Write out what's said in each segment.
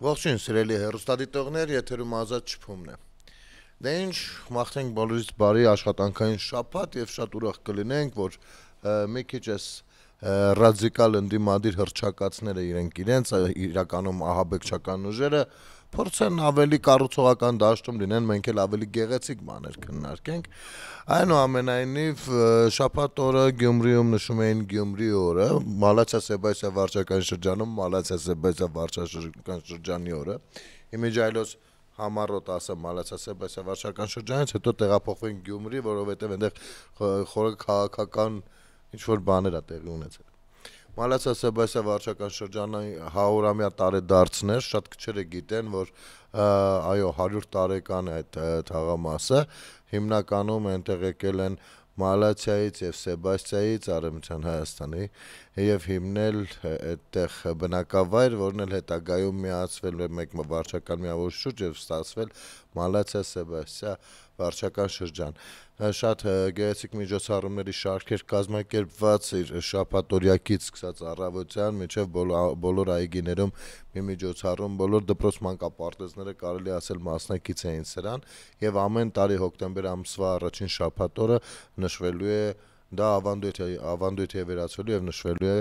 Ողջույն սիրելի հեռուստադիտողներ, եթերում ազատ շփումն է։ Դե ինչ, մաղթենք բոլորից բարի աշխատանքային շաբաթ եւ շատ ուրախ կլինենք, որ մի քիչ էս ռադիկալ ընդդիմադիր հռչակացները իրենց իրականում ահաբեկչական ուժերը փորձեն ավելի կառուցողական դաշտում լինեն, մենք էլ ավելի գեղեցիկ բաներ քննարկենք։ Այնուամենայնիվ շաբաթ օրը Գյումրիում նշում էին Գյումրի օրը, Մալացիա Սեբաստիա վարչական շրջանում Մալացիա Սեբաստիա վարչական շրջանի օրը։ Իմիջայլոց համառոտ ասեմ Մալացիա Սեբաստիա վարչական շրջանից, հետո տեղափոխվենք Գյումրի, որովհետև այնտեղ խորը քաղաքական ինչ-որ բաներ է տեղի ունեցել։ Մալացիա Սեբաստիա վարչական շրջանի 100-ամյա տարեդարձներ, շատ քչերը գիտեն, որ այո 100 տարեկան է այդ թաղամասը, հիմնականում այնտեղ եկել են Մալացիայից եւ Սեբաստիայից Արևմտյան Հայաստանի եւ հիմնել այդտեղ բնակավայր, որն էլ հետագայում միացվել է մեկ վարչական միավոր շուրջ եւ ստացվել Մալացիա Սեբաստիա վարչական շրջան։ Շատ գեղեցիկ միջոցառումների շարք էր կազմակերպված իր շաբաթօրյակից սկսած առավոտյան մինչև բոլոր այգիներում մի միջոցառում, բոլոր դպրոց մանկապարտեզները կարելի ասել մասնակից էին սրան եւ ամեն տարի հոկտեմբեր ամսվա առաջին շաբաթ օրը նշվելու է դա ավանդույթ է վերածվելու եւ նշվելու է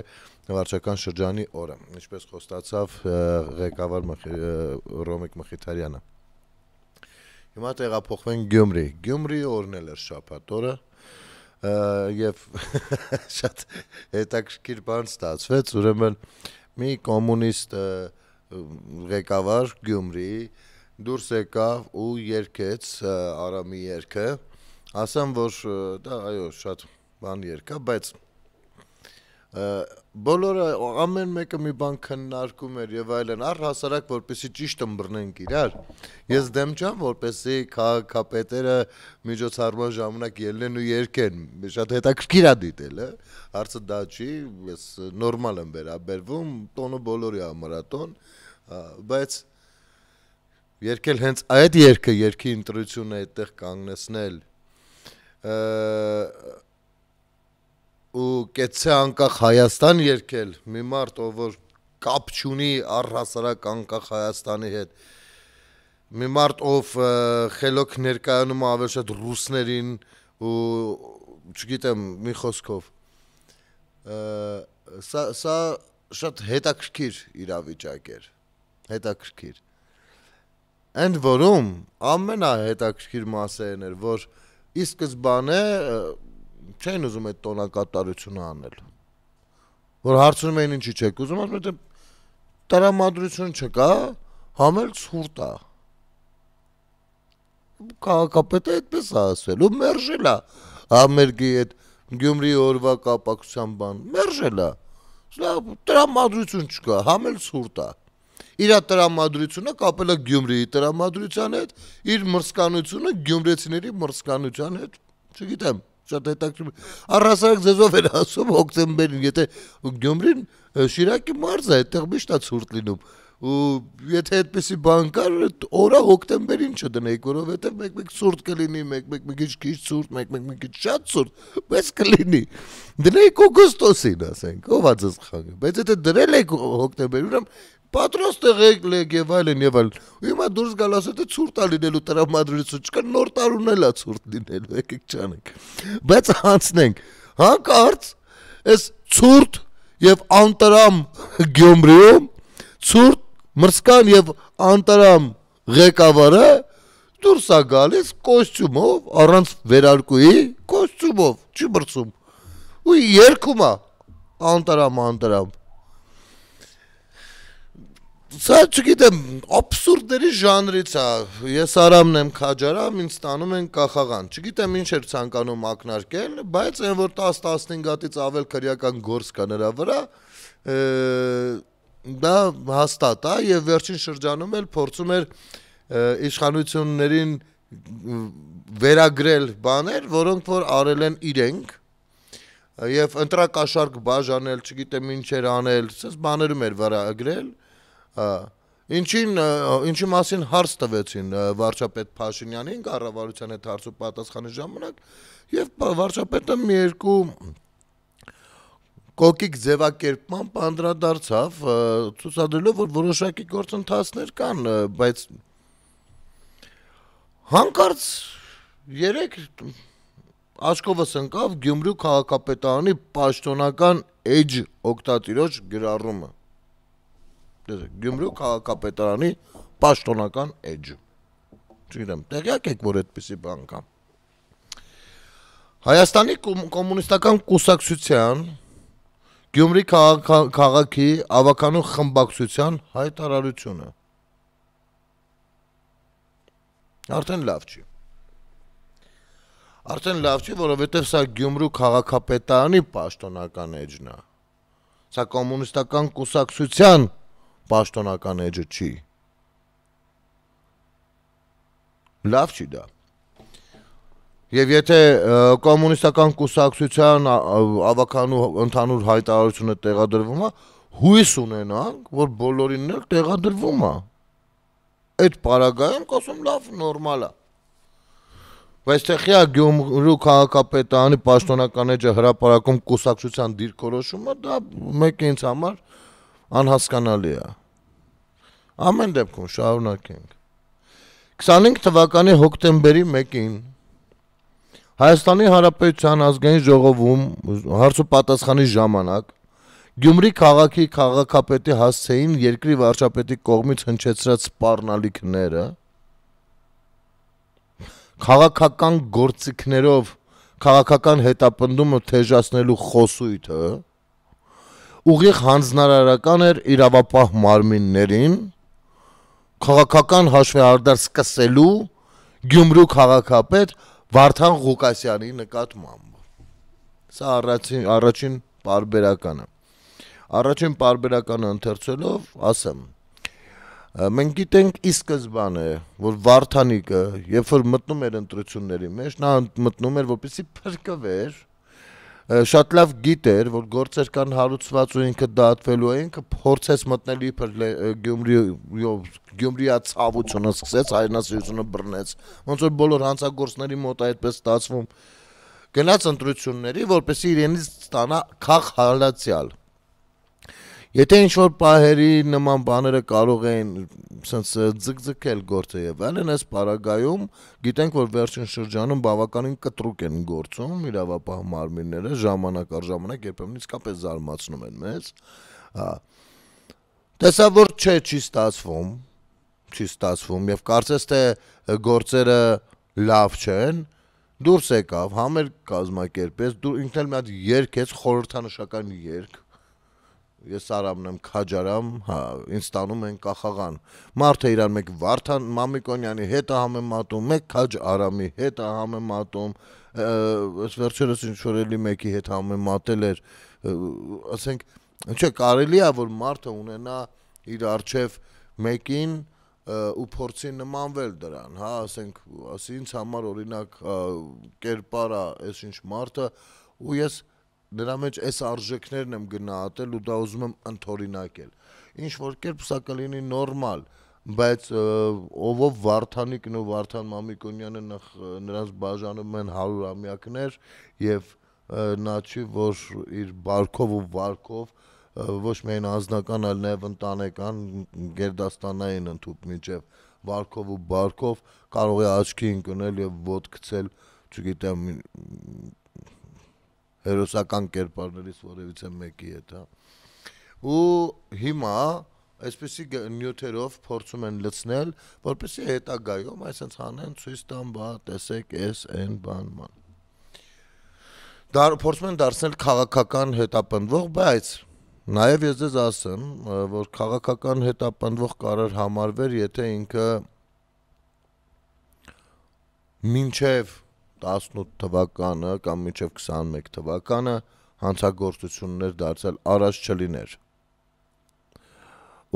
վարչական շրջանի օրը, ինչպես խոստացավ ղեկավար Ռոմիկ Մխիթարյանը։ Հիմա տեղափոխվենք Գյումրի։ Գյումրիի օրն էլ էր շաբաթ օրը եւ շատ հետաքրքիր բան ստացվեց, ուրեմն մի կոմունիստ ղեկավար Գյումրիի դուրս եկավ ու երգեց Արամի երգը, ասեմ որ դա այո շատ բան երգ է, բայց բոլորը ամեն մեկը մի բան քննարկում էր եւ այլն, առհասարակ որպեսի ճիշտ ըմբռնենք իրար։ Ես դեմ չեմ, որպեսի քաղաքապետերը միջոցառման ժամանակ ելնեն ու երգեն, շատ հետաքրքիր է դիտել, հարցը դա չի, ես նորմալ եմ վերաբերվում, տոնը բոլորի համար է տոն, բայց երգել հենց այդ երգը, երգի ընտրությունը այդտեղ կանգնեցնել ու կեցցե անկախ Հայաստան երգել, մի մարդ, ով որ կապ չունի առհասարակ անկախ Հայաստանի հետ, մի մարդ, ով խելոք ներկայանում ավելի շատ ռուսներին ու չգիտեմ, մի խոսքով, սա շատ հետաքրքիր իրավիճակ էր, հետաքրքիր։ Ընդ որում ամենահետաքրքիր մասերն էր, որ ի սկզբանե չեն ուզում այդ տոնակատարությունը անել, որ հարցնում էին ինչի չեք ուզում, ասում են տրամադրություն չկա, համել ցուրտ է, քաղաքապետը այդպես է ասել ու մերժել է համերգի այդ Գյումրիի օրվա կապակցության բան, մերժել է, տրամադրություն չկա, համել ցուրտ է, իր տրամադրությունը կապել է Գյումրիի տրամադրության հետ, իր մրսկանությունը գյումրեցիների մրսկանության հետ, չգիտեմ, շատ հետաքրքիր։ Առհասարակ ձեզով էր ասում հոկտեմբերին, եթե Գյումրին Շիրակի մարզ է, այդտեղ միշտ է ցուրտ լինում։ Ու եթե այդպեսի բան կար, օրը հոկտեմբերին չդնեիք, որովհետև մեկ-մեկ ցուրտ կլինի, մեկ-մեկ մի քիչ ցուրտ, մեկ-մեկ մի քիչ շատ ցուրտ, բայց կլինի։ Դնեիք օգոստոսին, ասենք, ով է ձեզ խանգարում։ Բայց եթե դրել եք հոկտեմբերին, ուրեմն պատրաստ եղեք եւ այլն եւ այլն։ Ու հիմա դուրս գալ ասել թե ցուրտ է լինելու տրամադրություն չկա, նոր տարուն էլ է ցուրտ լինելու, եկեք չանենք։ Բայց անցնենք։ Հանկարծ այս ցուրտ եւ անտրամ Գյումրիում ցուրտ մրսկան եւ անտրամ ղեկավարը դուրս է գալիս կոստյումով, առանց վերարկուի կոստյումով, չի մրցում։ Ու երգում է անտրամ Սա չգիտեմ, աբսուրդների ժանրից է, ես Արամն եմ քաջարամ, ինձ տանում են կախաղան, չգիտեմ ինչ էր ցանկանում ակնարկել, բայց այն որ 10-15 հատից ավել քրեական գործ կա նրա վրա, դա հաստատ է եւ վերջին շրջանում էլ փորձում էր իշխանություններին վերագրել բաներ, որոնք որ արել են իրենք եւ ընտրակաշարք բաժանել, չգիտեմ ինչ էր անել, ասես բաներում էր վերագրել Ինչի մասին հարց տվեցին վարչապետ Փաշինյանին կառավարության հետ հարցու պատասխանի ժամանակ եւ վարչապետը մի երկու կոկիկ ձևակերպման անդրադարձավ, ցուցադրելով որ որոշակի գործընթացներ կան, բայց հանկարծ երեք աչքովս ընկավ Գյումրու քաղաքապետարանի պաշտոնական էջ օգտատիրոջ գրառումը։ Գյումրու քաղաքապետարանի պաշտոնական էջ։ Չգիտեմ, տեղյակ եք, որ այդպիսի բան կա։ Հայաստանի կոմունիստական կուսակցության Գյումրի քաղաքի ավականու խմբակցության հայտարարությունը։ Արդեն լավ չի։ Արդեն լավ չի, որովհետև սա Գյումրու քաղաքապետարանի պաշտոնական էջն է։ Սա կոմունիստական կուսակցության պաշտոնական էջը չի։ Լավ չի դա։ Եվ եթե կոմունիստական կուսակցության ավականու ընդհանուր հայտարարությունը տեղադրվում է, հույս ունենանք, որ բոլորին էլ տեղադրվում է։ Այդ պարագայում կասում լավ, նորմալ է։ Բայց թե խիա Գյումրու քաղաքապետարանի պաշտոնական էջը հրապարակում կուսակցության դիրքորոշումը, դա մեկ ինձ համար անհասկանալի է։ Ամեն դեպքում շարունակենք։ 25 թվականի հոկտեմբերի 1-ին Հայաստանի Հանրապետության ազգային ժողովում հարց ու պատասխանի ժամանակ Գյումրի քաղաքի քաղաքապետի հասցեին երկրի վարչապետի կողմից հնչեցրած սպառնալիքները քաղաքական գործիքներով քաղաքական հետապնդումը թեժացնելու խոսույթը ուղիղ հանձնարարական էր իրավապահ մարմիններին քաղաքական հաշվեհարդար սկսելու Գյումրու քաղաքապետ Վարդան Ղուկասյանի նկատմամբ։ Սա առաջին պարբերականը։ Առաջին պարբերականը ընթերցելով ասեմ, մենք գիտենք ի սկզբանե, որ Վարդանիկը, երբ որ մտնում էր ընտրությունների մեջ, նա մտնում էր, որպեսզի փրկվեր, շատ լավ գիտեր, որ գործեր կան հարուցված ու ինքը դատվելու է, ինքը փորձեց մտնել իբր Գյումրիա ցավությունը սկսեց, հայրենասիրությունը բռնեց, ոնց որ բոլոր հանցագործների մոտ այդպես ստացվում, գնաց ընտրությունների, որպեսզի իրենից ստանա քաղհալացյալ։ Եթե ինչ-որ պահերի նման բաները կարող էին ձգձգել գործը եւ այլն, այս պարագայում գիտենք, որ վերջին շրջանում բավականին կտրուկ են գործում իրավապահ մարմինները, ժամանակ առ ժամանակ երբեմն իսկապես զարմացնում են մեզ։ Տեսա, որ չի ստացվում եւ կարծես թե գործերը լավ չեն, դուրս եկավ, համեր կազմակերպեց, ինքն էլ մի հատ երգեց, խորհրդանշական երգ։ Ես Արամն եմ քաջարամ, ինձ տանում են կախաղան։ Մարդը իրար մեկ Վարդան Մամիկոնյանի հետ է համեմատում, մեկ Քաջ Արամի հետ է համեմատում, այս վերջերս ինչ-որ էլի մեկի հետ համեմատել էր, ասենք, չէ, կարելի է, որ մարդը ունենա իր առջև մեկին ու փորձի նմանվել դրան, ասենք, ինձ համար օրինակ կերպար է այս ինչ մարդը ու ես նրա մեջ այս արժեքներն եմ գնահատել ու դա ուզում եմ ընդօրինակել։ Ինչ որ կերպ սա կլինի նորմալ, բայց ովով Վարդանիկն ու Վարդան Մամիկոնյանը նրանց բաժանում են 100-ամյակներ եւ նա չի, որ իր բարքով ու վարքով ոչ միայն անձնական, այլ նաեւ ընտանեկան գերդաստանային ընդհուպ միջև վարքով ու բարքով կարող է աչքի ընկնել եւ ոտ գցել, չգիտեմ, հերոսական կերպարներից որևիցե մեկի հետ, ու հիմա այսպեսի նյութերով փորձում են լցնել, որպեսզի հետագայում այսպես հանեն ցույց տան, բա տեսեք, այն բանման։ Փորձում են դարձնել քաղաքական հետապնդվող, բայց նաև ես ձեզ ասեմ, որ քաղաքական հետապնդվող կարող համարվեր, եթե ինքը մինչև 18 թվականը կամ մինչև 21 թվականը հանցագործություններ դարձել առաջ չլիներ։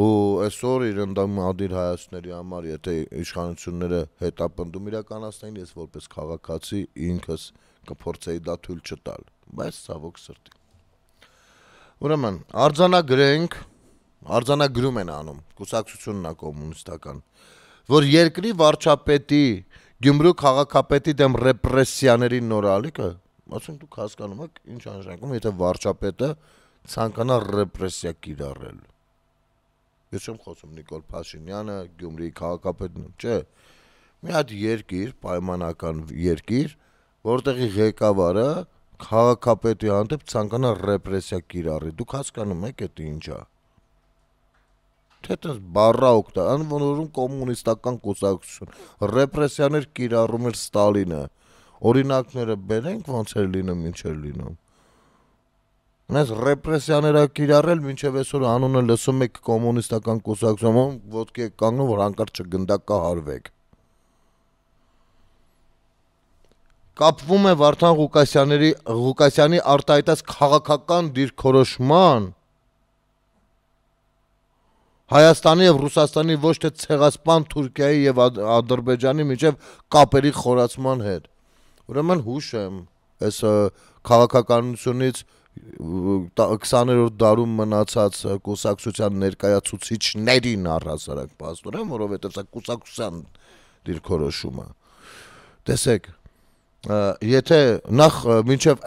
Ու այսօր իր ընդդիմադիր հայացքների համար, եթե իշխանությունները հետապնդում իրականացնեն, ես որպես քաղաքացի ինքս կփորձեի դա թույլ չտալ, բայց ցավոք սրտի։ Ուրեմն, արձանագրում են անում, կուսակցությունն է կոմունիստական, որ երկրի վարչապետի Գյումրու քաղաքապետի դեմ ռեպրեսիաների նոր ալիքը, ասենք դուք հասկանում եք ինչ անշանակում, եթե վարչապետը ցանկանա ռեպրեսիա կիրառել։ Ես չեմ խոսում Նիկոլ Փաշինյանը, Գյումրիի քաղաքապետն, չէ։ Մի հատ երկիր, պայմանական երկիր, որտեղի ղեկավարը քաղաքապետի հանդեպ ցանկանա ռեպրեսիա կիրառի։ Դուք հասկանում եք դա ինչա։ Թե դες բառա օգտա, անվանորում կոմունիստական կուսակցություն, ռեպրեսիաներ կիրառում էր Ստալինը։ Օրինակները բերենք ոնց էր լինում, ինչ էր լինում։ Այս ռեպրեսիաները կիրառել մինչև այսօր անունը լսում եք կոմունիստական կուսակցություն, ոտքի եք կանգնում, որ հանկարծ չգնդակահարվեք։ Կապվում է Վարդան Ղուկասյանի արտահայտած քաղաքական դիրքորոշման Հայաստանի եւ Ռուսաստանի ոչ թե ցեղասպան Թուրքիայի եւ Ադրբեջանի միջև կապերի խորացման հետ։ Ուրեմն հուշեմ, այս քաղաքականությունից 20-րդ դարում մնացած կուսակցության ներկայացուցիչներին առհասարակ պաստորեն, որովհետեւ սա կուսակցության դիրքորոշումը։ Տեսեք, եթե նախ մինչև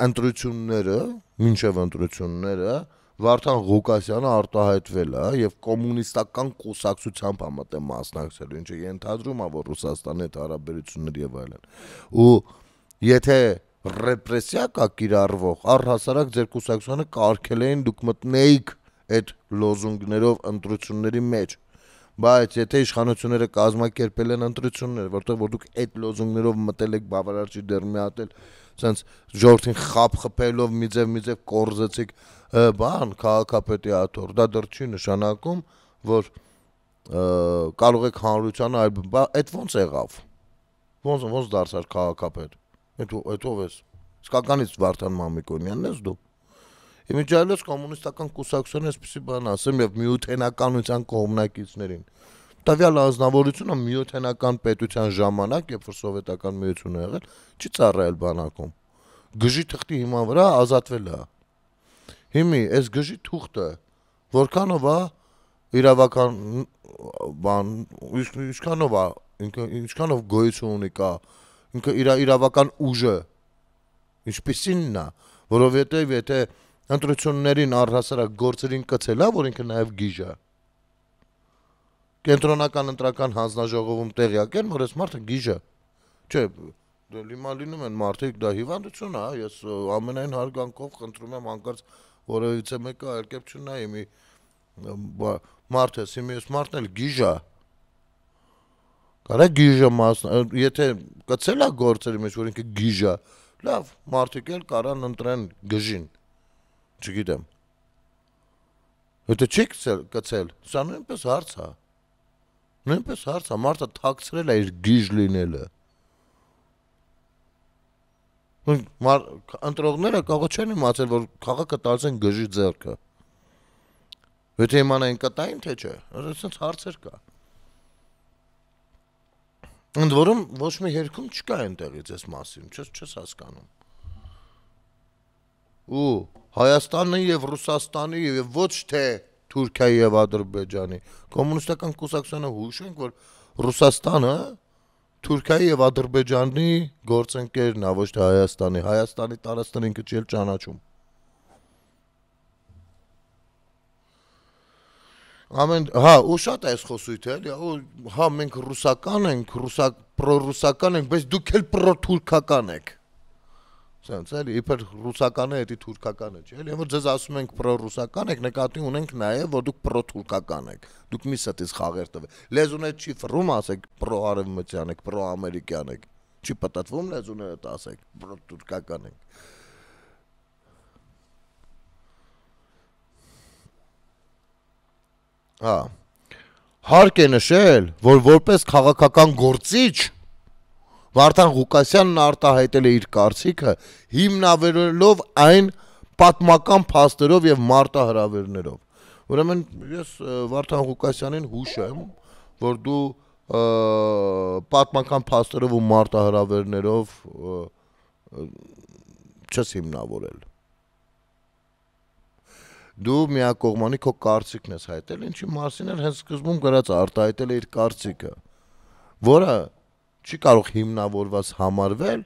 ընտրությունները Վարդան Ղուկասյանը արտահայտվել է եւ կոմունիստական կուսակցությամբ համատեղ մասնակցելու, ինչը ենթադրում է, որ Ռուսաստանի հետ հարաբերություններ եւ այլն։ Ու եթե ռեպրեսիա կա կիրառվող, առհասարակ ձեր կուսակցությանը կարգել էին դուք մտնեիք այդ լոզունգներով ընտրությունների մեջ, բայց եթե իշխանությունները կազմակերպել են ընտրություններ, որտեղ որ դուք այդ լոզունգներով մտել եք բավարար չի դեռ մի հատ էլ sense ժողովրդին խփելով միձև կորզեցիք բան քաղաքապետի աթոռ, դա դեռ չի նշանակում, որ կարող եք հանրությանը այլ այդ ոնց եղավ։ Ոնց դարձար քաղաքապետ։ Այդ ով ես։ Իսկականից Վարդան Մամիկոնյանն ես դու։ Իմիջիայլոց կոմունիստական կուսակցությունը այսպեսի բան ասեմ եւ միութենականության կողմնակիցներին։ Տվյալ անձնավորությունը միութենական պետության ժամանակ, երբ որ սովետական միությունը եղել, չի ծառայել բանակում։ Գժի թղթի հիման վրա ազատվել է։ Հիմի այս գժի թուղթը որքանով է իրավական բան, ինչքանով է, ինչքանով գոյություն ունի կա, ինքը իրավական ուժը ինչպիսինն է, որովհետեւ եթե ընտրություններին առհասարակ գործերին կցել է, որ ինքը նաեւ գիժ է։ Կենտրոնական ընտրական հանձնաժողովում տեղյակ են, որ այս մարդը գիժ է։ Չէ, հիմա լինում են մարդիկ, դա հիվանդություն է, ես ամենայն հարգանքով խնդրում եմ հանկարծ որևիցե մեկը այլ կերպ չնայի, մի մարդ է, հիմա այս մարդն էլ գիժ է։ Կարա գիժը եթե կցել է գործերի մեջ, որ ինքը գիժ է, լավ, մարդիկ էլ կարան ընտրեն գժին, չգիտեմ։ Եթե չի կցել, սա նույնպես հարց է։ Նույնպես հարց է, մարդը թաքցրել է իր գիժ լինելը։ Ընտրողները կարող չեն իմացել, որ քաղաքը տալիս են գժի ձեռքը։ Եթե իմանային կտային, թե չէ, այսպես հարցեր կա։ Ընդ որում ոչ մի երգում չկա այնտեղից այս մասին, չես հասկանում։ Ու Հայաստանի եւ Ռուսաստանի եւ ոչ թե Թուրքիայի եւ Ադրբեջանի կոմունիստական կուսակցությունը հուշենք, որ Ռուսաստանը Թուրքիայի եւ Ադրբեջանի գործընկերն է, ոչ թե Հայաստանի տարածքն ինքը չի ճանաչում։ Ու շատ է այս խոսույթը, էլի, հա մենք ռուսական ենք, պրոռուսական ենք, բայց դուք էլ պրոթուրքական եք։ Սենց էլի, իբր ռուսականը էդի թուրքականը չէ, էլի, որ ձեզ ասում ենք պրոռուսական եք, նկատի ունենք նաև, որ դուք պրոթուրքական եք։ Դուք մի ստից խաղեր տվեք։ Լեզուները չի ֆռում, ասեք պրոարևմտյան եք, պրոամերիկյան եք։ Չի պատտվում լեզուները ասեք պրոթուրքական եք։ Հարկ է նշել, որ որպես քաղաքական գործիչ Վարդան Ղուկասյանն արտահայտել է իր կարծիքը հիմնավորելով այն պատմական փաստերով եւ մարտահրավերներով։ Ուրեմն ես Վարդան Ղուկասյանին հուշեմ, որ դու պատմական փաստերով ու մարտահրավերներով չես հիմնավորել։ Դու միակողմանի քո կարծիքն ես հայտել, ինչի մասին էլ հենց սկզբում գրած արտահայտել է իր կարծիքը, որը չի կարող հիմնավորված համարվել,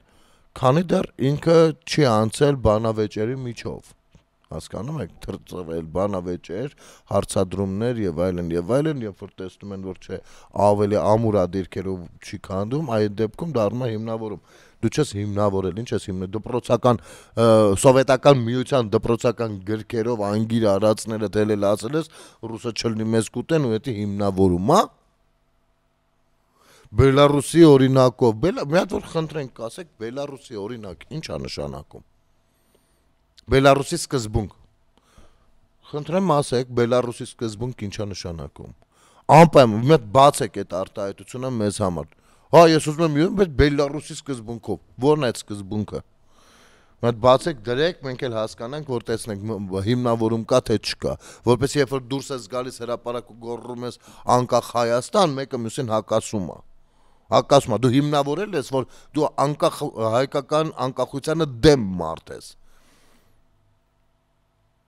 քանի դեռ ինքը չի անցել բանավեճերի միջով։ հասկանում եք, թրծվել, բանավեճեր, հարցադրումներ եւ այլն, երբ որ տեսնում են, որ չէ, ավելի ամուրա դիրքերով չի քանդում, այդ դեպքում դառնում է հիմնավորում։ Դու չես հիմնավորել, ինչ ես հիմնել, դպրոցական սովետական միության դպրոցական գրքերով անգիր արածները դելելացել ես, ռուսը չլինի մեզ կուտեն ու դա հիմնավորում, հա։ Բելարուսի օրինակով, մի հատ որ խնդրենք ասեք, Բելարուսի օրինակ ի՞նչ է նշանակում։ Բելարուսի սկզբունք։ Խնդրեմ ասեք, Բելարուսի սկզբունք ինչ է նշանակում։ Անպայման մի հատ բացեք այդ արտահայտությունը մեզ համար։ Հա, ես ուզում եմ յոթ, բայց Բելարուսի սկզբունքով։ Ո՞րն է այդ սկզբունքը։ Մի հատ բացեք, դրեք, մենք էլ հասկանանք, որ տեսնենք հիմնավորում կա թե չկա։ Որպես երբ որ դուրս ես գալիս հրապարակ ու գոռում ես անկախ Հայաստան, մեկը մյուսին հակասում է։ Հակասում է, դու հիմնավորել ես, որ դու անկախ հայկական անկախությանը դեմ մարդ ես։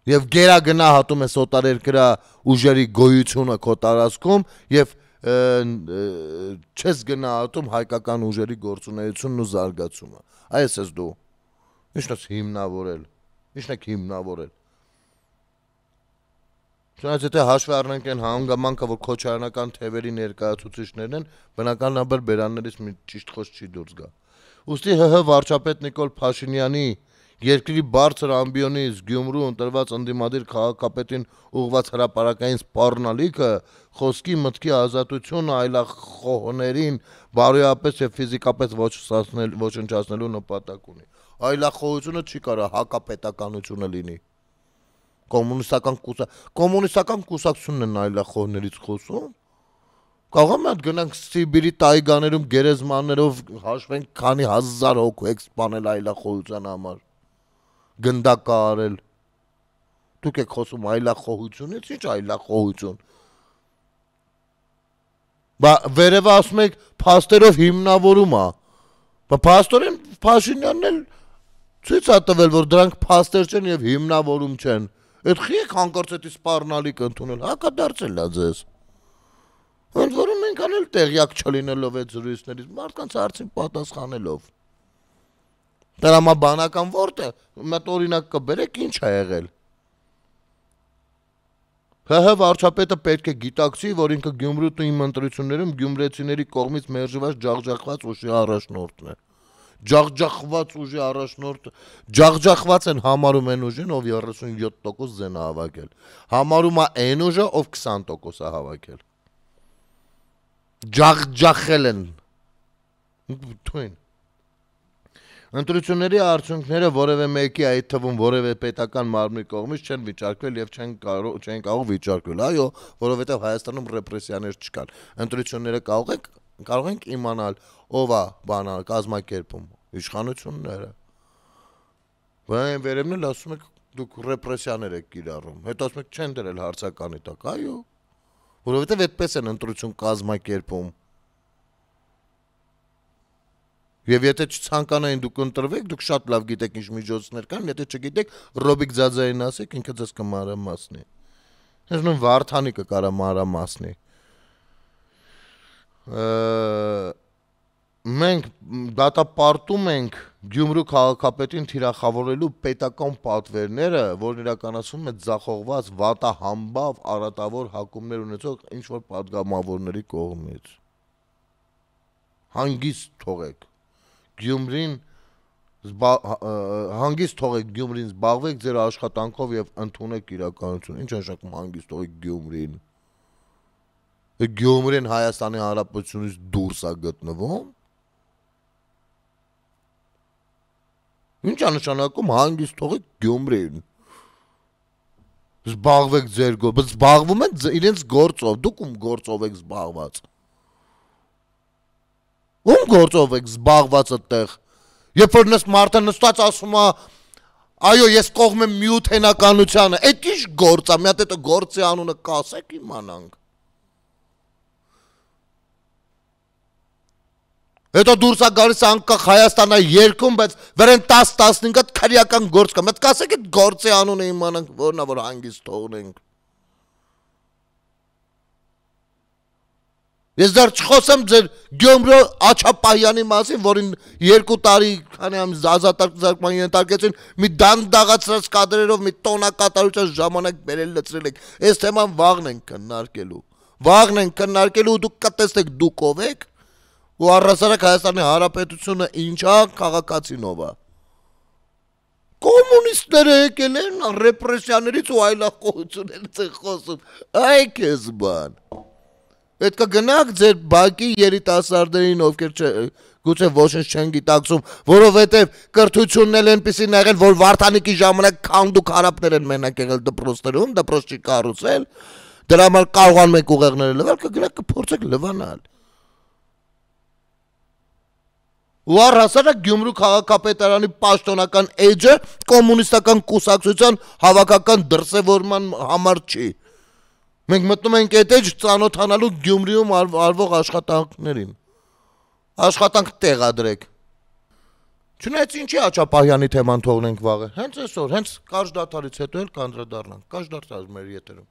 Եվ գերագնահատում ես օտարերկրյա ուժերի գոյությունը քո տարածքում եւ չես գնահատում հայկական ուժերի գործունեությունն ու զարգացումը։ Այս ես դու։ Ինչն ես հիմնավորել։ Ինչն եք հիմնավորել։ Չնայած եթե հաշվի առնենք այն հանգամանքը, որ քոչարանական թևերի ներկայացուցիչներն են, բնականաբար բերաններից մի ճիշտ խոսք չի դուրս գա։ Ուստի ՀՀ վարչապետ Նիկոլ Փաշինյանի երկրի բարձր ամբիոնից Գյումրու ընտրված ընդդիմադիր քաղաքապետին ուղղված հրապարակային սպառնալիքը խոսքի մտքի ազատությունը այլախոհներին բարոյապես եւ ֆիզիկապես ոչնչացնելու նպատակ ունի։ Այլախոհությունը չի կարող հակապետականությունը լինի։ Կոմունիստական կուսակցությունն են այլախոհներից խոսում։ Կարող եմ գնանք Սիբիրի տայգաներում գերեզմաններով հաշվենք քանի հազար հոգու եք սպանել այլախոհության համար։ Գնդակա արել։ Դուք եք խոսում այլախոհությունից, ինչ այլախոհություն։ Բա վերևը ասում եք փաստերով հիմնավորում է։ Բա փաստորեն Փաշինյանն էլ ցույց է տվել, որ դրանք փաստեր չեն եւ հիմնավորում չեն։ Այդ խի եք հանկարծ էդի սպառնալիք ընդունել, հակադարձել է ձեզ։ Ընդ որում մենք անել տեղյակ չլինելով այդ զրույցներից, մարդկանց հարցին պատասխանելով։ Դրամաբանական որտե՞, մտ օրինակ կբերեք, ինչ է եղել։ ՀՀ վարչապետը պետք է գիտակցի, որ ինքը Գյումրու թիմի ընտրություններում գյումրեցիների կողմից մերժված ջախջախված ուժի առաջնորդն է։ Ջախջախված ուժի առաջնորդը, ջախջախված են համարում այն ուժին, ով 37% ձեն է հավաքել։ Համարում է այն ուժը, ով 20% է հավաքել։ Ջախջախել են։ Թույն։ Ընտրությունների արդյունքները որևէ մեկի, այդ թվում որևէ պետական մարմնի կողմից չեն վիճարկվել եւ չեն կարող վիճարկվել, այո, որովհետեւ Հայաստանում ռեպրեսիաներ չկան։ Ընտրությունները կարող ենք իմանալ ով է բանալ կազմակերպում, իշխանությունները։ Բայց վերևն էլ ասում եք դուք ռեպրեսիաներ եք կիրառում, հետո ասում եք չեն դրել հարցականի տակ, այո, որովհետեւ այդպես են ընտրություն կազմակերպում։ Եվ եթե չցանկանային դուք ընտրվեք, դուք շատ լավ գիտեք ինչ միջոցներ կան, եթե չգիտեք, Ռոբիկ Ձաձային ասեք, ինքը ձեզ կմանրամասնի։ Ես նույն Վարդանիկը կարա մանրամասնի։ Մենք դատապարտում ենք Գյումրու քաղաքապետին թիրախավորելու պետական պատվերները, որ իրականացվում է ձախողված վատահամբավ արատավոր հակումներ ունեցող ինչ-որ պատգամավորների կողմից։ Հանգիստ թողեք Գյումրին հանգիստ թողեք Գյումրին զբաղվեք ձեր աշխատանքով եւ ընդունեք իրականություն։ Ինչ նշանակում հանգիստ թողեք Գյումրին։ Գյումրին Հայաստանի Հանրապետությունից դուրս է գտնվում։ Ինչ է նշանակում հանգիստ թողեք Գյումրին։ Զբաղվեք ձեր գործով, բայց զբաղվում են իրենց գործով, դուք ում գործով եք զբաղված։ Ում գործով եք զբաղված այդտեղ։ Երբ որ մարդը նստած ասում է, այո, ես կողմ եմ միութենականությանը, այդ ինչ գործ է, մի հատ այդ գործի անունը կասեք իմանանք։ Հետո դուրս է գալիս անկախ Հայաստանը երկում, բայց վերեն 10-15 հատ քրեական գործ կա, բայց կասեք այդ գործի անունը իմանանք, որն է որ հանգիստ թողնենք։ Ես դեռ չխոսեմ ձեր Գյումրու Աչապահյանի մասին, որին 2 տարի քանի ամիս ազատազրկման ենթարկեցին, մի դանդաղացրած կադրերով, մի տոնակատարության ժամանակ բերել լցրել եք։ Այս թեման վաղն ենք քննարկելու։ Վաղն ենք քննարկելու, դուք կտեսնեք դուք ով եք, ու առհասարակ Հայաստանի Հանրապետությունը ինչա քաղաքացինով է։ Կոմունիստները եկել են ռեպրեսիաներից ու այլախոհություններից են խոսում։ Այ քեզ բան։ Պետք է գնաք ձեր բակի երիտասարդներին, ովքեր գուցե ոչինչ չեն գիտակցում, որովհետև կրթությունն էլ այնպեսին եղել, որ Վարդանիկի ժամանակ քանդու քարապներ են մենակ եղել դպրոցներում, դպրոց չի կառուցել, դրա համար կարողանում եք ուղեղները լվալ, կգնաք կփորձեք լվանալ։ Ու առհասարակ Գյումրու քաղաքապետարանի պաշտոնական էջը կոմունիստական կուսակցության հավաքական դրսևորման համար չի։ Մենք մտնում ենք այդ էջ ծանոթանալու Գյումրիում արվող աշխատանքներին։ Աշխատանք տեղադրեք։ Չնայած ինչի Աչապահյանի թեման թողնենք վաղը։ Հենց այսօր, հենց կարճ դադարից հետո էլ կանդրադառնանք։ Կարճ դադար մեր եթերում։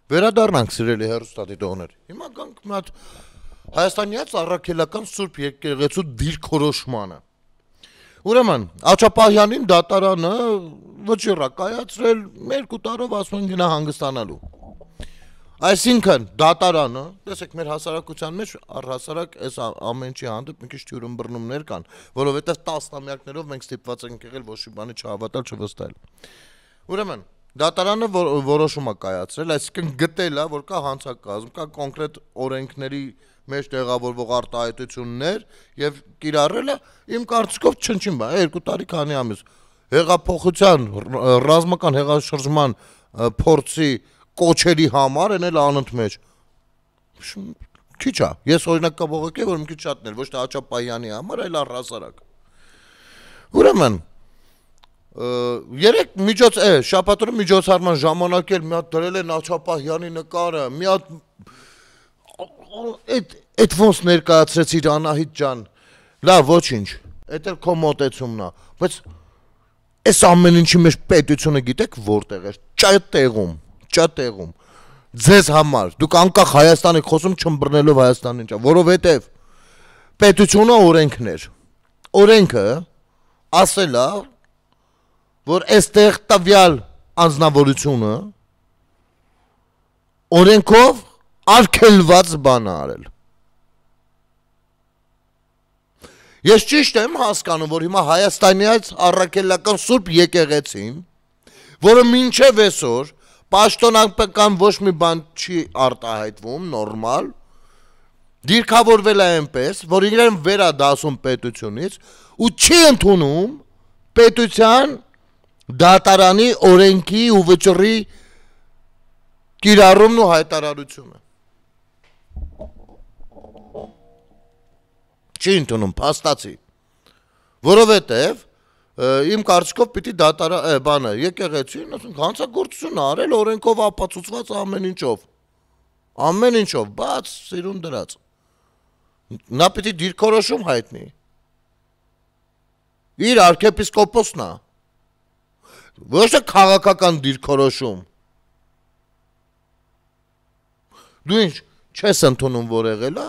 Վերադառնանք սիրելի հեռուստադիտողներ։ Հիմա գանք մի հատ Հայաստանյաց առաքելական Սուրբ Եկեղեցու դիրքորոշմանը։ Ուրեմն Աչապահյանին դատարանը վճիռ է կայացրել 2 տարով ասում են գնա հանգստանալու։ Այսինքն դատարանը, տեսեք մեր հասարակության մեջ առհասարակ այս ամեն ինչի հանդեպ մի քիչ թյուրըմբռնումներ կան, որովհետև տասնամյակներով մենք ստիպված ենք եղել ոչ մի բանի չհավատալ, չվստահել։ Ուրեմն դատարանը որոշում է կայացրել, այսինքն գտել է, որ կա հանցակազմ, կա կոնկրետ օրենքների մեջ տեղավորվող արտահայտություններ եւ կիրառելը իմ կարծիքով չնչին բան, 2 տարի քանի ամիս հեղափոխության ռազմական հեղաշրջման փորձի կոչերի համար են էլ անընդմեջ քիչ է։ Ես օրինակ կողոքեմ, որ մի քիչ շատներ, ոչ թե Աչապահյանի համար, այլ առհասարակ։ Ուրեմն երեք շաբաթօրը միջոցառման ժամանակ էլ մի հատ դրել են Աչապահյանի նկարը, մի հատ այդ ոնց ներկայացրեցիր Անահիտ ջան, լավ ոչինչ, այդ էլ քո մոտեցումն է, բայց այս ամեն ինչի մեջ պետությունը գիտեք որտեղ է, չտեղում, ձեզ համար, դուք անկախ Հայաստան եք խոսում չըմբռնելով Հայաստանին ինչա, որովհետև պետությունը օրենքներ, օրենքը ասել է, որ այստեղ տվյալ անձնավորությունը օրենքով արգելված բան արել։ Ես ճիշտ եմ հասկանում, որ հիմա Հայաստանյաց առաքելական Սուրբ Եկեղեցին, որը մինչև այսօր պաշտոնական ոչ մի բան չի արտահայտվում, նորմալ, դիրքավորվել է այնպես, որ իրեն վերադասում պետությունից ու չի ընդունում պետության դատարանի օրենքի ու վճռի կիրառումն ու հայտարարությունը։ Չի ընդունում, փաստացի, որովհետև իմ կարծիքով պիտի բանը եկեղեցին հանցագործություն արել օրենքով ապացուցված ամեն ինչով, բաց սիրուն դրած։ Նա պիտի դիրքորոշում հայտնի։ Իր արքեպիսկոպոսն է։ Ոչ թե քաղաքական դիրքորոշում։ Դու ինչ չես ընդունում որ եղել է,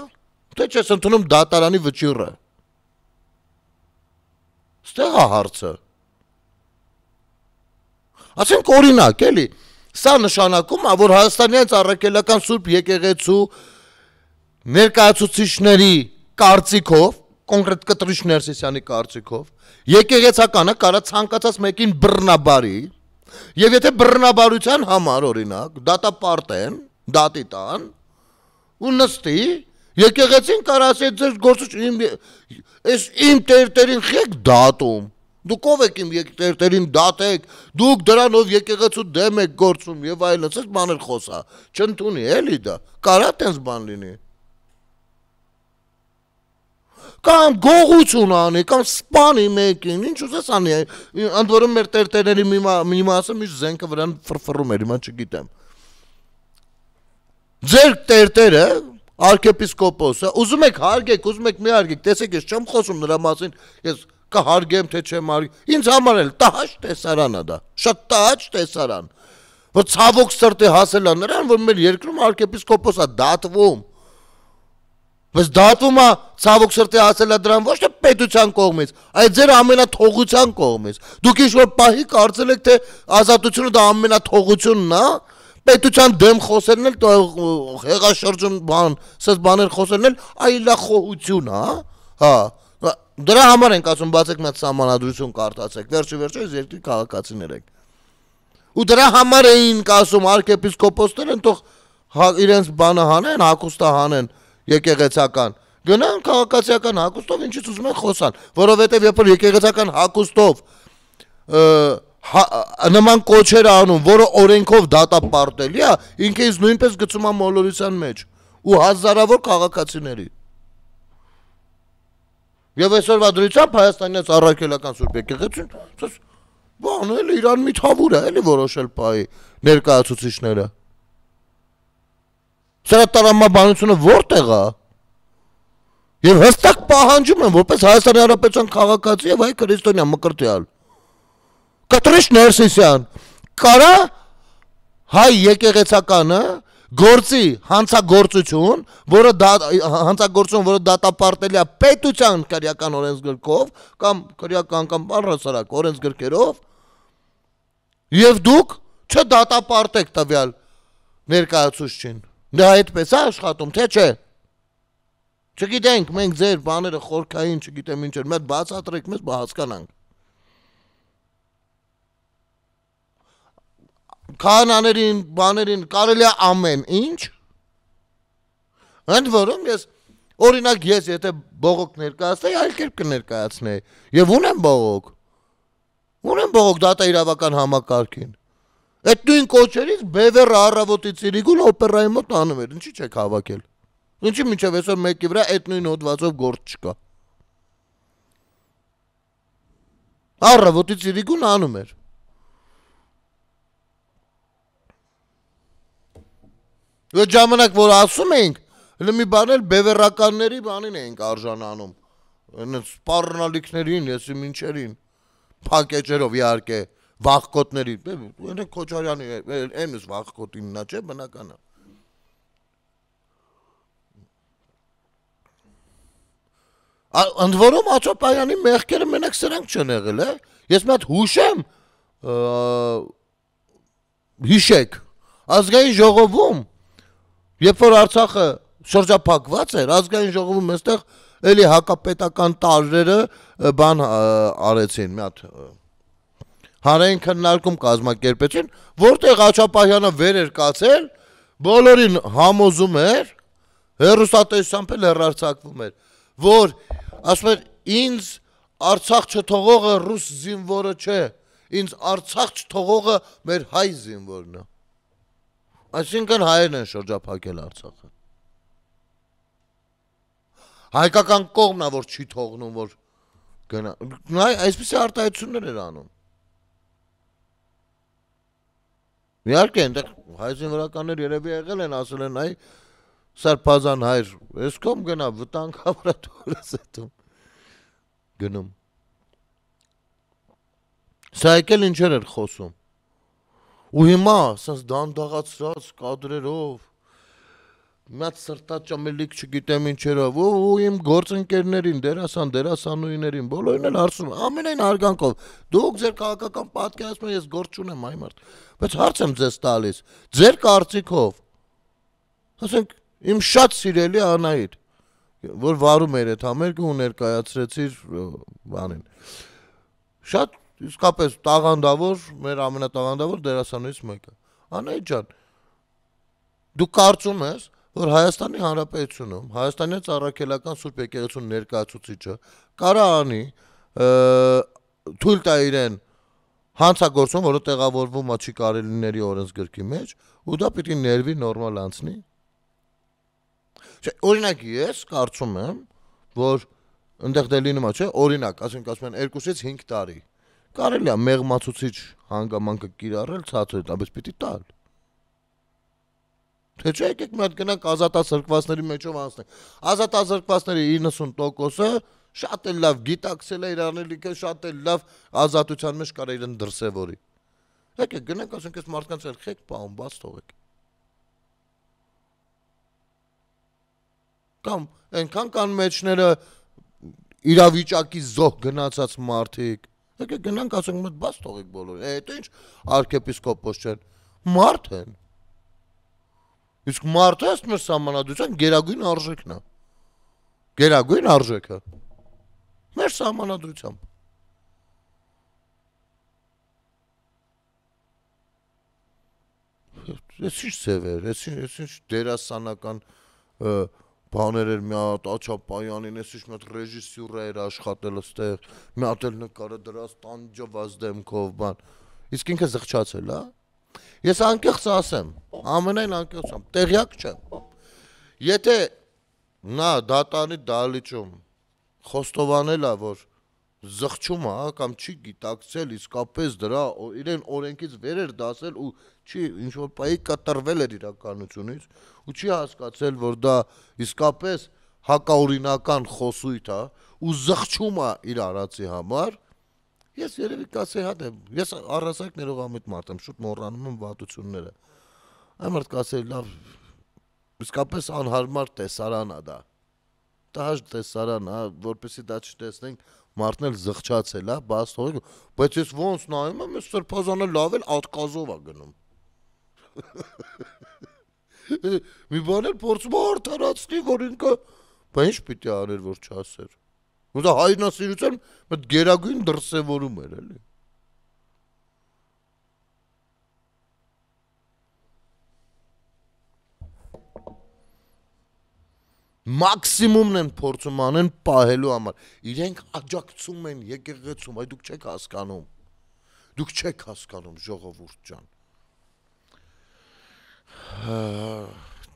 թե չես ընդունում դատարանի վճիռը։ Ստեղ է հարցը։ Ասենք օրինակ էլի, սա նշանակում է, որ Հայաստանյաց առաքելական Սուրբ Եկեղեցու ներկայացուցիչների կարծիքով, կոնկրետ Կտրիչ Ներսիսյանի կարծիքով, եկեղեցականը կարա ցանկացած մեկին բռնաբարի, եւ եթե բռնաբարության համար օրինակ դատապարտեն, դատի տան ու նստի, եկեղեցին կարա ասի ձեր գործը իմ տերտերին խեք դատում, դուք ով եք իմ տերտերին դատեք, դուք դրանով եկեղեցու դեմ եք գործում եւ այլն, ասես բաներ խոսա, չընդունի էլի դա, կարա տենց բան լինի։ Կամ գողություն անի, կամ սպանի մեկին, ինչ ուզես անի, ընդ որում մեր տերտերների մի մասը միշտ զենքը վրան ֆրֆռում էր, հիմա չգիտեմ։ Ձեր տերտերը, արքեպիսկոպոսը, ուզում եք հարգեք, ուզում եք մի հարգեք, տեսեք ես չեմ խոսում նրա մասին, ես կհարգեմ թե չեմ հարգեմ։ Ինձ համար էլ տհաճ տեսարան է դա, շատ տհաճ տեսարան։ Որ ցավոք սրտի հասել է նրան, որ մեր երկրում arczepiskopos-ը դատվում։ Բայց դատվում է ցավոք սրտի հասել է դրան ոչ թե պետության կողմից, այլ ձեր ամենաթողության կողմից։ Դուք ինչ-որ պահի կարծել եք, թե ազատությունը դա ամենաթողությունն է, պետության դեմ խոսելն էլ, հեղաշրջում բան, սենց բաներ խոսելն էլ այլախոհություն է, հա։ Դրա համար ենք ասում բացեք մի հատ սահմանադրություն կարդացեք, վերջի այս երկրի քաղաքացիներ եք։ Ու դրա համար էինք ասում arczepiskopos-ները թող իրենց բանը հանեն, հագուստը հանեն եկեղեցական, գնան քաղաքացիական հագուստով ինչից ուզում են խոսան, որովհետև երբ որ եկեղեցական հագուստով նման կոչեր անում, որը օրենքով դատապարտելի է, ինքը ինձ նույնպես գցում է մոլորության մեջ ու հազարավոր քաղաքացիների։ Եվ այսօրվա դրությամբ Հայաստանից առաքելական Սուրբ եկեղեցին բան էլի իրան մի թավուր է էլի որոշել պահի ներկայացուցիչները։ Սրա տրամաբանությունը որտեղ է։ Եվ հստակ պահանջում են որպես Հայաստանի Հանրապետության քաղաքացի եւ հայ քրիստոնյա մկրտյալ։ Կտրիշ Ներսիսյան կարա հայ եկեղեցականը գործի հանցագործություն, որը դատապարտելի է պետության քրեական օրենսգրքով կամ քրեական կամ առհասարակ օրենսգրքերով, եւ դուք չդատապարտեք տվյալ ներկայացուցչին։ Դա այդպես է աշխատում, թե չէ։ Չգիտենք, մենք ձեր բաները խորքային, չգիտեմ ինչ էր, մի հատ բացատրեք մեզ, հասկանանք։ Քահանաներին, բաներին կարելի է ամեն ինչ։ Ընդ որում ես օրինակ եթե բողոք ներկայացնեի, այլ կերպ կներկայացնեի։ Եվ ունեմ բողոք։ Ունեմ բողոք դատաիրավական համակարգին։ Այդ նույն կոչերից Բևերը առավոտից Սիրիգուն օպերայի մոտ անում էր, ինչի՞ չեք հավաքել։ Ինչի՞ մինչև այսօր մեկի վրա այդ նույն հոդվածով գործ չկա։ Առավոտից Սիրիգուն անում էր։ Այդ ժամանակ որ ասում էինք, մի բան էլ բևեռականների բանին էինք արժանանում, այնց սպառնալիքներին, եսի մինչերին, փակեջերով իհարկե, վախկոտների, այնք Քոչարյանի, այնս վախկոտինն է, չէ, բնական է։ Ընդ որում Աթոպայանի մեղքերը մենակ սրանք չեն եղել, ես մի հատ հուշեմ, հիշեք, ազգային ժողովում Երբ որ Արցախը շրջափակված էր, ազգային ժողովում այստեղ էլի հակապետական տարրերը բան արեցին, մի հատ հանրային քննարկում կազմակերպեցին, որտեղ Աչապահյանը վեր էր կացել, բոլորին համոզում էր, հեռուստատեսությամբ էլ հեռարձակվում էր, որ ասում էր ինձ Արցախ չթողողը ռուս զինվորը չէ, ինձ Արցախ չթողողը մեր հայ զինվորն է։ Այսինքն հայերն են շրջափակել Արցախը։ Հայկական կողմն է, որ չի թողնում, որ գնա։ Նայ, այսպիսի արտահայտություններ էր անում։ Իհարկե, այնտեղ հայ զինվորականներ երևի եղել են, ասել են, այ Սարփազան հայր, ես կողմ գնա, վտանգավոր է դուրս հետում։ Գնում։ Սա եկել ինչեր էր խոսում։ Ու հիմա, սենց դանդաղացրած կադրերով, մի հատ սրտաճամելիք չգիտեմ ինչերով, ու իմ գործընկերներին, դերասանուհիներին, բոլորին էլ հարցնում, ամենայն հարգանքով, դուք ձեր քաղաքական պատկերացնում ես գործ չունեմ այ մարդ, բայց հարց եմ ձեզ տալիս, ձեր կարծիքով, ասենք, իմ շատ սիրելի Անահիտ, որ վարում էր այդ համերգը ու ներկայացրեցիր բանին, շատ իսկապես տաղանդավոր, մեր ամենատաղանդավոր դերասանուհից մեկը։ Անահիտ ջան, դու կարծում ես, որ Հայաստանի Հանրապետությունում Հայաստանից առաքելական Սուրբ եկեղեցու ներկայացուցիչը կարա անի թույլ տա իրեն հանցագործում, որը տեղավորվում է չի կարելիների օրենսգրքի մեջ, ու դա պիտի ներվի նորմալ անցնի։ Օրինակ ես կարծում եմ, որ ընդեղ դե լինում է, չէ, օրինակ, ասենք ասում են 2-ից 5 տարի կարելի է մեղմացուցիչ հանգամանքը կիրառել ցածր, բայց պիտի տալ։ Թե չէ եկեք մի հատ գնանք ազատազրկվածների մեջով անցնենք։ Ազատազրկվածների 90%-ը Շատ էլ լավ գիտակցել է իր անելիքը, շատ էլ լավ ազատության մեջ կարա իրեն դրսևորի։ Եկեք գնանք ասենք այս մարդկանց էլ խեք պահում, բաց թողեք։ Կամ այնքան կան մեջները իրավիճակի զոհ գնացած մարդիկ։ Եկեք գնանք ասենք մոտ բաց թողեք բոլորը։ Հետո ինչ arczepiskopos չեն։ Մարդ են։ Իսկ մարդը ըստ մեր սահմանադրության գերագույն արժեքն է։ Գերագույն արժեքը։ Մեր սահմանադրությամբ։ Ես ինչ սև էր, ես ինչ դերասանական բաներ էր, մի հատ Աչապայանին, ես ինչ մի հատ ռեժիսյուրա էր աշխատել ստեղ, մի հատ էլ նկարը դրած տանջված դեմքով բան։ Իսկ ինքը զղջացել, հա։ Ես անկեղծ ասեմ, ամենայն անկեղծությամբ, տեղյակ չեմ։ Եթե նա դատարանի դահլիճում խոստովանել է, որ զղջում է, կամ չի գիտակցել իսկապես դրա իրեն օրենքից վեր էր դասել ու չի ինչ որ պահի կտրվել էր իրականությունից ու չի հասկացել, որ դա իսկապես հակաօրինական խոսույթ է ու զղջում է իր արածի համար, ես երևի կասեի հատ եմ, ես առասարակ ներողամիտ մարդ եմ, շուտ մոռանում եմ վատությունները։ Այն մարդ կասեի լավ, իսկապես անհարմար տեսարան է դա։ Տահաճ տեսարան է, որպեսզի դա չտեսնենք, մարդն էլ զղջացել է, բաց թողեք, բայց ես ոնց նայում եմ, ես սրբազանը լավ էլ ատկազով է գնում։ Մի բան էլ փորձում է արդարացնի, որ ինքը, բա ինչ պիտի աներ, որ չասեր։ Ուզա հայրենասիրության մեծ գերագույն դրսևորում էր, էլի։ Մաքսիմումն են փորձում անեն պահելու համար։ Իրենք աջակցում են եկեղեցում, այ դուք չեք հասկանում։ Դուք չեք հասկանում, ժողովուրդ ջան։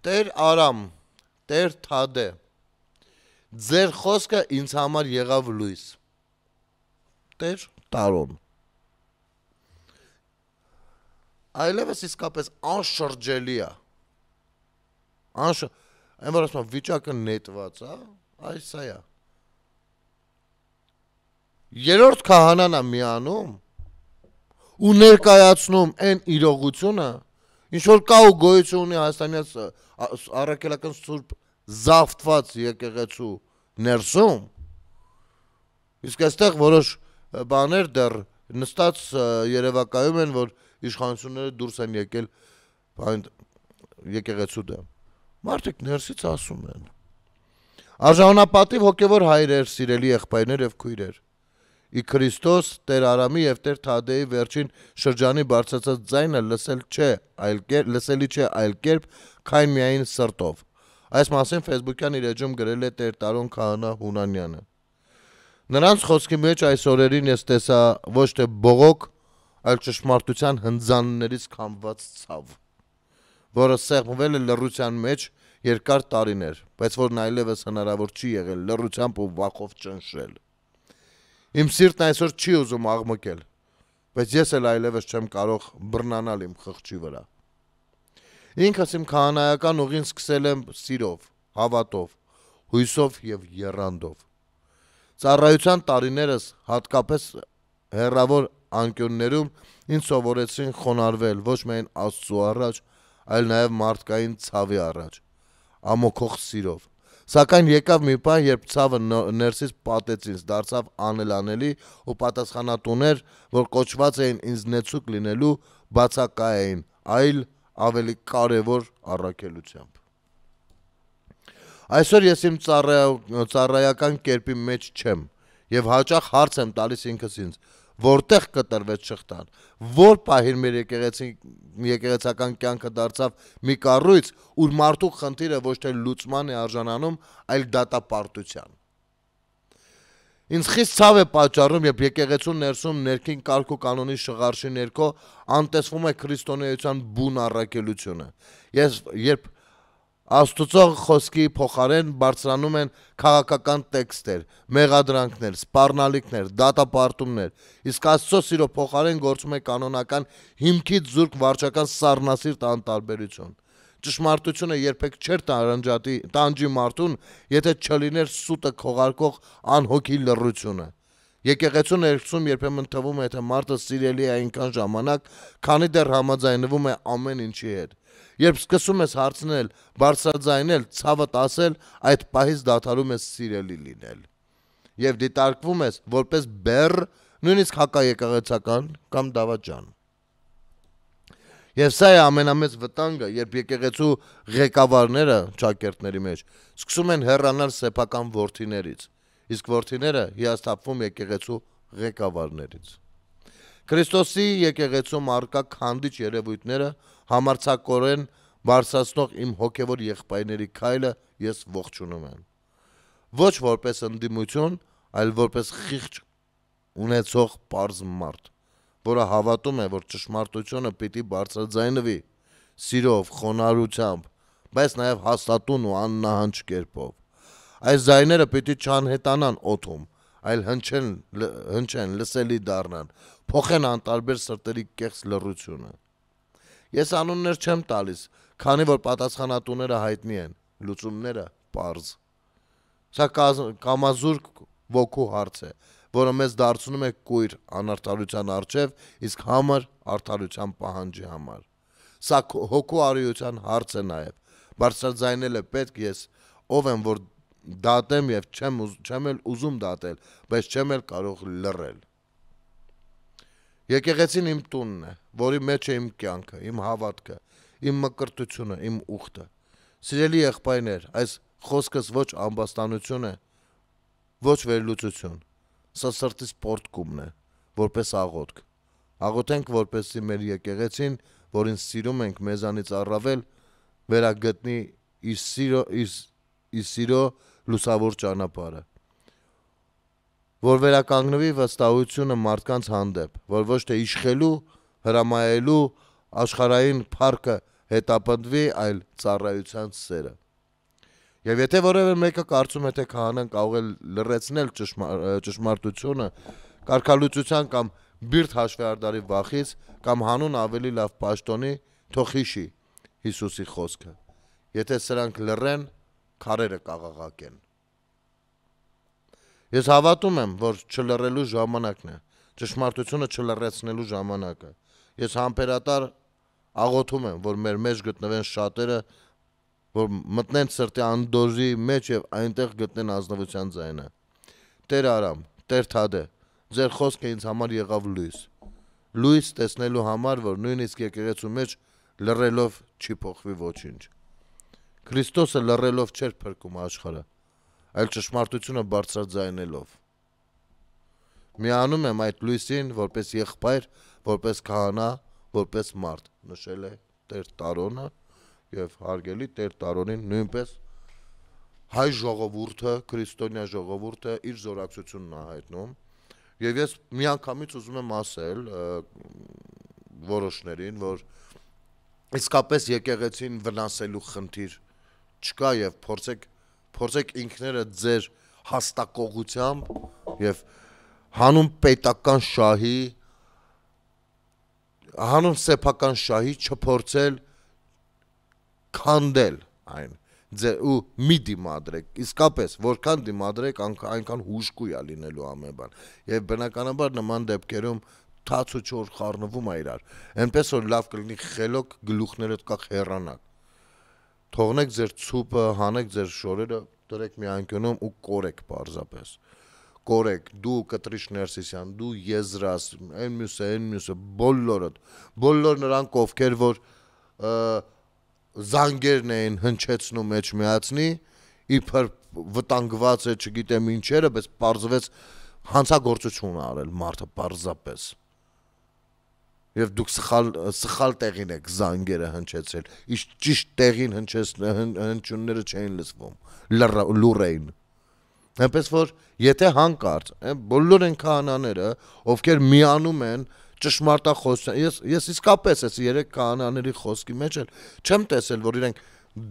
Տեր Արամ, Տեր Թադե, ձեր խոսքը ինձ համար եղավ լույս։ Տեր Տարոն։ Այլևս իսկապես անշրջելի է։ Այն որ ասում վիճակը նետված է, այս սա է։ Երրորդ քահանան է միանում ու ներկայացնում այն իրողությունը, ինչ որ կա ու գոյություն ունի Հայաստանից առաքելական սուրբ զավթված եկեղեցու ներսում, իսկ այստեղ որոշ բաներ դեռ նստած երևակայում են, որ իշխանությունները դուրս են եկել եկեղեցու դեմ։ Մարդիկ ներսից ասում են։ Արժանապատիվ հոգևոր հայրեր, սիրելի եղբայրներ եւ քույրեր։ Ի Քրիստոս Տեր Արամի եւ Տեր Թադեի վերջին շրջանի բարձրացած ձայնը լսելի չէ այլ կերպ, քայն միայն սրտով։ Այս մասին Facebook-յան իր էջում գրել է Տեր Տարոն Քահանա Հունանյանը։ Նրանց խոսքի մեջ այս օրերին ես տեսա ոչ թե բողոք, այլ ճշմարտության հնձաններից քամված ցավ, որը սեղմվել է լռության մեջ երկար տարիներ, բայց որն այլևս հնարավոր չի եղել լռությամբ ու վախով ճնշել։ Իմ սիրտն այսօր չի ուզում աղմկել, բայց ես էլ այլևս չեմ կարող բռնանալ իմ խղճի վրա։ Ինքս իմ քահանայական ուղին սկսել եմ սիրով, հավատով, հույսով եւ եռանդով։ Ծառայության տարիներս հատկապես հեռավոր անկյուններում ինձ սովորեցրին խոնարհվել ոչ միայն Աստծո առաջ, այլ նաև մարդկային ցավի առաջ, ամոքող սիրով։ Սակայն եկավ մի պահ, երբ ցավը ներսից պատեց ինձ, դարձավ անելանելի ու պատասխանատուներ, որ կոչված էին ինձ նեցուկ լինելու բացակայային, այլ ավելի կարևոր առաքելությամբ։ Այսօր ես իմ ծառայական կերպի մեջ չեմ եւ հաճախ հարց եմ տալիս ինքս ինձ, որտեղ կտրվեց շղթան, որ պահին մեր եկեղեցական կյանքը դարձավ մի կառույց, ուր մարդու խնդիրը ոչ թե լուծման է արժանանում, այլ դատապարտության։ Ինձ խիստ ցավ է պատճառում, երբ եկեղեցու ներսում ներքին կարգ ու կանոնի շղարշի ներքո անտեսվում է քրիստոնեության բուն առաքելությունը։ Երբ Աստծո խոսքի փոխարեն բարձրանում են քաղաքական տեքստեր, մեղադրանքներ, սպառնալիքներ, դատապարտումներ, իսկ Աստծո սիրո փոխարեն գործում է կանոնական հիմքից զուրկ վարչական սառնասիրտ անտարբերություն։ Ճշմարտությունը երբեք չէր տանջի մարդուն, եթե չլիներ սուտը քողարկող անհոգի լռությունը։ Եկեղեցու ներկայացում երբեմն թվում է, թե մարդը սիրելի է այնքան ժամանակ, քանի դեռ համաձայնվում է ամեն ինչի հետ։ Երբ սկսում ես հարցնել, բարձրաձայնել, ցավդ ասել, այդ պահից դադարում ես սիրելի լինել։ Եվ դիտարկվում ես որպես բեռ, նույնիսկ հակաեկեղեցական կամ դավաճան։ Եվ սա է ամենամեծ վտանգը, երբ եկեղեցու ղեկավարները ճակերտների մեջ սկսում են հեռանալ սեփական որդիներից, իսկ որդիները հիասթափվում եկեղեցու ղեկավարներից։ Քրիստոսի եկեղեցում առկա քանդիչ երևույթները համարձակորեն բարձրացնող իմ հոգևոր եղբայրների քայլը ես ողջունում եմ։ Ոչ որպես ընդդիմություն, այլ որպես խիղճ ունեցող պարզ մարդ, որը հավատում է, որ ճշմարտությունը պիտի բարձրաձայնվի սիրով, խոնարհությամբ, բայց նաև հաստատուն ու աննահանջ կերպով։ Այս ձայները պիտի չանհետանան օդում, այլ հնչեն, լսելի դառնան, փոխեն անտարբեր սրտերի կեղծ լռությունը։ Ես անուններ չեմ տալիս, քանի որ պատասխանատուները հայտնի են, լուծումները պարզ։ Սա կամազուրկ ոգու հարց է, որը մեզ դարձնում է կույր անարդարության առջև, իսկ համր արդարության պահանջի համար։ Սա հոգու արիության հարց է նաև։ Բարձրաձայնել է պետք ես, ով եմ, որ դատեմ եւ չեմ էլ ուզում դատել, բայց չեմ էլ կարող լռել։ Եկեղեցին իմ տունն է, որի մեջ է իմ կյանքը, իմ հավատքը, իմ մկրտությունը, իմ ուխտը։ Սիրելի եղբայրներ, այս խոսքս ոչ ամբաստանություն է, ոչ վերլուծություն։ Սա սրտից պորտկումն է, որպես աղոթք։ Աղոթենք, որպեսզի մեր եկեղեցին, որին սիրում ենք մեզանից առավել, վերագտնի իր սիրո լուսավոր ճանապարհը, որ վերականգնվի վստահությունը մարդկանց հանդեպ, որ ոչ թե իշխելու, հրամայելու, աշխարհային փառքը հետապնդվի, այլ ծառայության սերը։ Եվ եթե որևէ մեկը կարծում է, թե քահանան կարող է լրացնել ճշմարտությունը կարգալուծության կամ բիրտ հաշվեհարդարի վախից կամ հանուն ավելի լավ պաշտոնի, թող հիշի Հիսուսի խոսքը։ Եթե սրանք լռեն, քարերը կաղաղակեն։ Ես հավատում եմ, որ չլռելու ժամանակն է, ճշմարտությունը չլռեցնելու ժամանակը։ Ես համբերատար աղոթում եմ, որ մեր մեջ գտնվեն շատերը, որ մտնեն սրտի անդորի մեջ եւ այնտեղ գտնեն ազնվության ձայնը։ Տեր Արամ, Տեր Թադե, ձեր խոսքը ինձ համար եղավ լույս։ Լույս տեսնելու համար, որ նույնիսկ եկեղեցու մեջ լռելով չի փոխվի ոչինչ։ Քրիստոսը լռելով չէր փրկում աշխարհը, այլ ճշմարտությունը բարձրաձայնելով։ Միանում եմ այդ լույսին որպես եղբայր, որպես քահանա, որպես մարդ, նշել է Տեր Տարոնը եւ հարգելի Տեր Տարոնին նույնպես հայ ժողովուրդը, քրիստոնյա ժողովուրդը իր զորակցությունն է հայտնում։ Եվ ես միանգամից ուզում եմ ասել որոշներին, որ իսկապես եկեղեցին վնասելու խնդիր չկա եւ փորձեք ինքներդ ձեր հաստակողությամբ եւ հանուն պետական շահի, հանուն սեփական շահի չփորձել քանդել այն ու մի դիմադրեք, իսկապես որքան դիմադրեք այնքան հուժկու է լինելու ամեն բան։ Եվ բնականաբար նման դեպքերում թաց ու չոր խառնվում է իրար, այնպես որ լավ կլինի խելոք գլուխներդ կախ հեռանաք։ Թողնեք ձեր ցուպը, հանեք ձեր շորերը, դրեք մի անկյունում ու կորեք պարզապես։ Կորեք, դու Կտրիշ Ներսիսյան, դու Եզրաս, այն մյուսը, բոլոր նրանք ովքեր որ զանգերն էին հնչեցնում մեջ միացնի, իբր վտանգված է, չգիտեմ ինչերը, բայց պարզվեց հանցագործություն արել մարդը պարզապես։ Եվ դուք սխալ տեղին եք զանգերը հնչեցրել, իսկ ճիշտ տեղին հնչյունները չէին լսվում, լուռ էին։ Այնպես որ եթե հանկարծ բոլոր են քահանաները, ովքեր միանում են ճշմարտախոսության, ես իսկապես այս 3 քահանաների խոսքի մեջ էլ չեմ տեսել, որ իրենք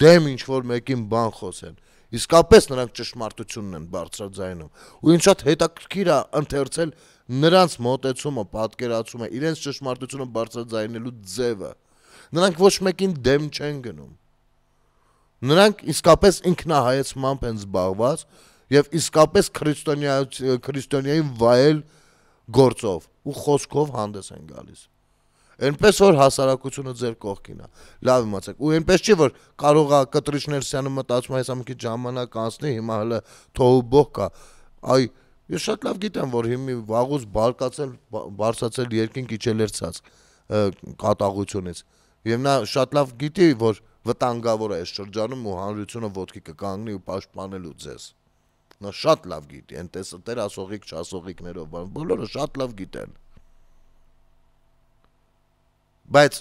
դեմ ինչ-որ մեկին բան խոսեն։ Իսկապես նրանք ճշմարտությունն են բարձրաձայնում։ Ու ինձ շատ հետաքրքիր է ընթերցել նրանց մոտեցումը, պատկերացումը, իրենց ճշմարտությունը բարձրաձայնելու ձևը։ Նրանք ոչ մեկին դեմ չեն գնում։ Նրանք իսկապես ինքնահայեցմամբ են զբաղված եւ իսկապես քրիստոնյայի վայել գործով ու խոսքով հանդես են գալիս։ Այնպես որ հասարակությունը ձեր կողքին է։ Լավ իմացեք։ Ու այնպես չի որ կարող է կտրիչներ սյանը մտածում այս ամենքի ժամանակ անցնի, հիմա հələ թողու բող կա։ Այ ես շատ լավ գիտեմ որ հիմի վաղուց բարձացել երկինք իջել էր ցած կատաղությունից։ Եվ նա շատ լավ գիտի որ վտանգավոր է այս շրջանում ու հանրությունը ոտքի կկանգնի ու պաշտպանելու ձեզ։ Նա շատ լավ գիտի, այնտես տեր ասողիկ չասողիկներով, բոլորը շատ լավ գիտեն։ Բայց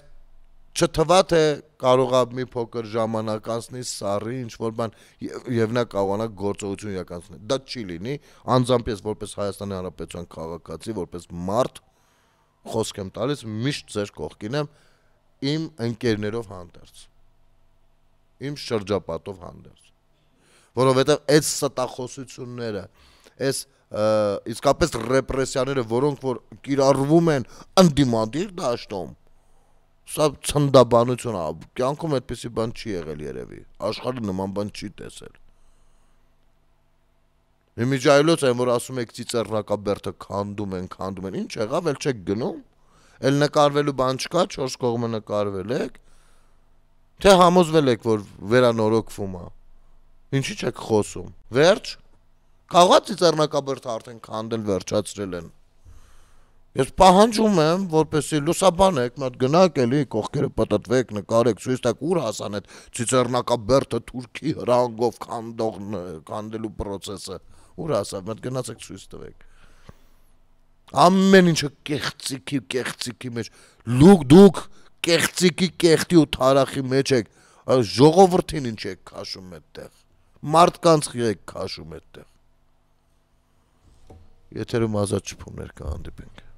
չթվա թե կարող է մի փոքր ժամանակ անցնի սարի ինչ որ բան եւ նա կարողանա գործողություն իրականացնել։ Դա չի լինի, անձամբ ես որպես Հայաստանի Հանրապետության քաղաքացի, որպես մարդ խոսք եմ տալիս, միշտ ձեր կողքին եմ իմ ընկերներով հանդերձ։ Իմ շրջապատով հանդերձ։ Որովհետեւ այդ ստախոսությունները, այս իսկապես ռեպրեսիաները, որոնք որ կիրառվում են ընդդիմադիր դաշտում, սա ցնդաբանություն է, կյանքում այդպեսի բան չի եղել երևի, աշխարհը նման բան չի տեսել։ Իմիջայլոց են որ ասում եք ծիծեռնակաբերդը քանդում են, ինչ եղավ, էլ չեք գնում, էլ նկարվելու բան չկա, 4 կողմը նկարվել եք, թե համոզվել եք որ վերանորոգվում է։ Ինչի՞ չեք խոսում։ Վերջ։ Կարող է ծիծեռնակաբերդը արդեն քանդել վերջացրել են։ Ես պահանջում եմ, որպեսզի լուսաբանեք, մատ գնաք էլի կողքերը պատտվեք, նկարեք, ցույց տաք ուր հասան այդ ծիծեռնակաբերդը Թուրքի հրանգով քանդելու process-ը։ Ուր հասավ, մատ գնացեք ցույց տվեք։ Ամեն ինչը կեղծիքի մեջ։ Դուք կեղծիքի ու թարախի մեջ եք, ժողովրդին ինչ եք քաշում այդտեղ։ Մարդկանց եք քաշում այդտեղ։ Եթերում ազատ շփումներ կհանդիպենք։